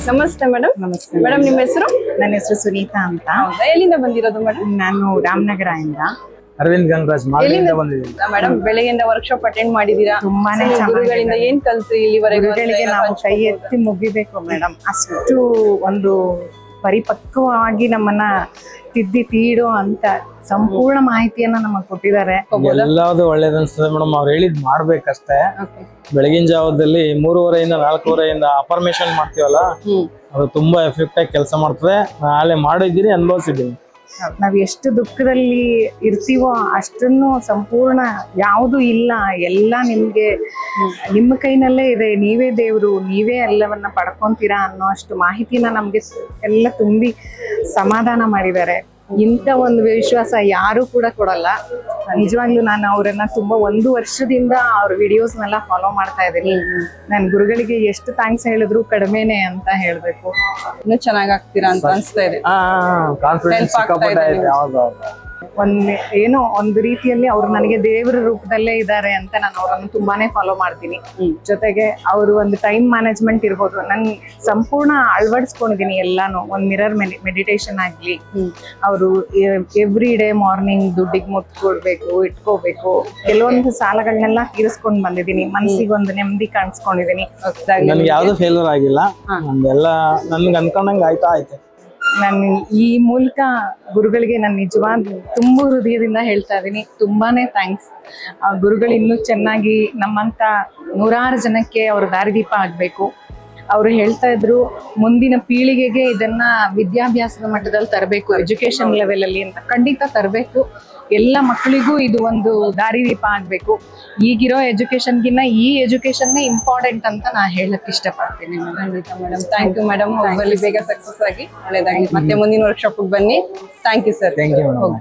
ನಮಸ್ತೆ ಮೇಡಮ್. ನಮಸ್ತೆ ಮೇಡಮ್, ನಿಮ್ಮ ಹೆಸರು? ನನ್ನ ಹೆಸರು ಸುನೀತಾ ಅಂತ. ಹೌದಾ, ಎಲ್ಲಿಂದ ಬಂದಿರೋದು ಮೇಡಮ್? ನಾನು ರಾಮನಗರ ಇಂದ. ಅರವಿಂದ್ ಗಂಗರಾಜ್ ಮಾಲಿಂದ ಬಂದಿದ್ದೀನಿ ಮೇಡಮ್. ಬೆಳಗ್ಗೆಯಿಂದ ವರ್ಕ್ಶಾಪ್ ಅಟೆಂಡ್ ಮಾಡಿದೀರಾ? ತುಂಬಾನೇ ಗುರುಗಳಿಂದ ಏನ್ ಕಲ್ತ್ರಿ ಇಲ್ಲಿವರೆಗೂ? ಗುರುಗಳಿಗೆ ನಾವು ಕೈ ಎತ್ತಿ ಮುಗಿಬೇಕು ಮೇಡಮ್. ಅಷ್ಟು ಒಂದು ಪರಿಪಕ್ವವಾಗಿ ನಮ್ಮನ್ನ ತಿದ್ದಿ ತೀಡೋ ಅಂತ ಸಂಪೂರ್ಣ ಮಾಹಿತಿಯನ್ನ ನಮಗೆ ಕೊಟ್ಟಿದ್ದಾರೆ. ಎಲ್ಲಾವುದು ಒಳ್ಳೇದ್ ಅನ್ಸ್ತದೆ ಮೇಡಮ್. ಅವ್ರು ಹೇಳಿದ್ ಮಾಡ್ಬೇಕಷ್ಟೇ. ಬೆಳಗಿನ ಜಾವದಲ್ಲಿ 3:30 4:30 ಅಫರ್ಮೇಶನ್ ಮಾಡ್ತೀವಲ್ಲ, ಅದು ತುಂಬಾ ಎಫೆಕ್ಟ್ ಆಗಿ ಕೆಲಸ ಮಾಡ್ತದೆ. ನಾಳೆ ಮಾಡಿದ್ದೀನಿ, ಅನುಭವಿಸಿದ್ದೀನಿ. ನಾವ್ ಎಷ್ಟು ದುಃಖದಲ್ಲಿ ಇರ್ತೀವೋ ಅಷ್ಟನ್ನು ಸಂಪೂರ್ಣ ಯಾವುದು ಇಲ್ಲ, ಎಲ್ಲ ನಿಮ್ಗೆ ನಿಮ್ಮ ಕೈನಲ್ಲೇ ಇದೆ. ನೀವೇ ದೇವ್ರು, ನೀವೇ ಎಲ್ಲವನ್ನ ಪಡ್ಕೊಂತೀರಾ ಅನ್ನೋ ಅಷ್ಟು ಮಾಹಿತಿನ ನಮ್ಗೆ ಎಲ್ಲ ತುಂಬಿ ಸಮಾಧಾನ ಮಾಡಿದ್ದಾರೆ. ಇಂಥ ಒಂದು ವಿಶ್ವಾಸ ಯಾರು ಕೂಡ ಕೊಡಲ್ಲ. ನಿಜವಾಗ್ಲೂ ನಾನು ಅವರನ್ನ ತುಂಬಾ 1 ವರ್ಷದಿಂದ ಅವ್ರ ವಿಡಿಯೋಸ್ನೆಲ್ಲ ಫಾಲೋ ಮಾಡ್ತಾ ಇದ್ದೀನಿ. ನನ್ ಗುರುಗಳಿಗೆ ಎಷ್ಟು ಥ್ಯಾಂಕ್ಸ್ ಹೇಳಿದ್ರು ಕಡಿಮೆನೆ ಅಂತ ಹೇಳ್ಬೇಕು. ಇನ್ನೂ ಚೆನ್ನಾಗ್ ಆಗ್ತೀರಾ ಅಂತ ಅನ್ಸ್ತಾ ಇದೆ. ಕಾನ್ಫಿಡೆನ್ಸ್ ಸಿಕ್ಕಾಪಟ್ಟೆ ಐತೆ. ಹೌದೌದು. ಏನೋ ಒಂದು ರೀತಿಯಲ್ಲಿ ಅವ್ರು ನನಗೆ ದೇವರ ರೂಪದಲ್ಲೇ ಇದ್ದಾರೆ ಅಂತ ನಾನು ಅವರನ್ನು ತುಂಬಾನೇ ಫಾಲೋ ಮಾಡ್ತೀನಿ. ಜೊತೆಗೆ ಅವರು ಒಂದು ಟೈಮ್ ಮ್ಯಾನೇಜ್ಮೆಂಟ್ ಇರ್ಬೋದು, ನನ್ ಸಂಪೂರ್ಣ ಅಳವಡಿಸ್ಕೊಂಡಿದೀನಿ ಎಲ್ಲಾನು. ಒಂದ್ ಮಿರರ್ ಮೆಡಿಟೇಷನ್ ಆಗ್ಲಿ, ಅವರು ಎವ್ರಿ ಡೇ ಮಾರ್ನಿಂಗ್ ದುಡ್ಡಿಗೆ ಮುತ್ತು ಕೊಡ್ಬೇಕು, ಇಟ್ಕೋಬೇಕು. ಕೆಲವೊಂದು ಸಾಲಗಳನ್ನೆಲ್ಲ ತೀರಿಸ್ಕೊಂಡ್ ಬಂದಿದ್ದೀನಿ. ಮನಸ್ಸಿಗೆ ಒಂದು ನೆಮ್ಮದಿ ಕಾಣಿಸ್ಕೊಂಡಿದೀನಿ. ನನ್ಗೆ ಯಾವ್ದು ಫೇಲ್ಯೂರ್ ಆಗಿಲ್ಲ. ನಮ್ದೆಲ್ಲ ನನ್ಗೆ ಅನ್ಕೊಂಡಂಗೆ ಆಯ್ತಾ ಐತೆ. ನಾನು ಈ ಮೂಲಕ ಗುರುಗಳಿಗೆ ನಾನು ನಿಜವಾದ ತುಂಬಾ ಹೃದಯದಿಂದ ಹೇಳ್ತಾ ಇದ್ದೀನಿ, ತುಂಬಾನೇ ಥ್ಯಾಂಕ್ಸ್. ಗುರುಗಳು ಇನ್ನೂ ಚೆನ್ನಾಗಿ ನಮ್ಮಂತ 100 ಜನಕ್ಕೆ ಅವ್ರ ದಾರಿದೀಪ ಆಗ್ಬೇಕು. ಅವರು ಹೇಳ್ತಾ ಇದ್ರು, ಮುಂದಿನ ಪೀಳಿಗೆಗೆ ಇದನ್ನ ವಿದ್ಯಾಭ್ಯಾಸದ ಮಟ್ಟದಲ್ಲಿ ತರಬೇಕು, ಎಜುಕೇಶನ್ ಲೆವೆಲ್ ಅಲ್ಲಿ ಅಂತ. ಖಂಡಿತ ತರಬೇಕು. ಎಲ್ಲ ಮಕ್ಕಳಿಗೂ ಇದು ಒಂದು ದಾರಿದೀಪ ಆಗ್ಬೇಕು. ಈಗಿರೋ ಎಜುಕೇಶನ್ಗಿನ್ನ ಈ ಎಜುಕೇಶನ್ನೇ ಇಂಪಾರ್ಟೆಂಟ್ ಅಂತ ನಾ ಹೇಳಕ್ ಇಷ್ಟಪಡ್ತೀನಿ. ಖಂಡಿತ ಮೇಡಮ್. Thank you madam. ಬೇಗ ಸಕ್ಸಸ್ ಆಗಿ ಒಳ್ಳೇದಾಗಿ. ಮತ್ತೆ ಮುಂದಿನ ವರ್ಕ್ಶಾಪ್ ಬನ್ನಿ. Thank you sir. Thank you madam.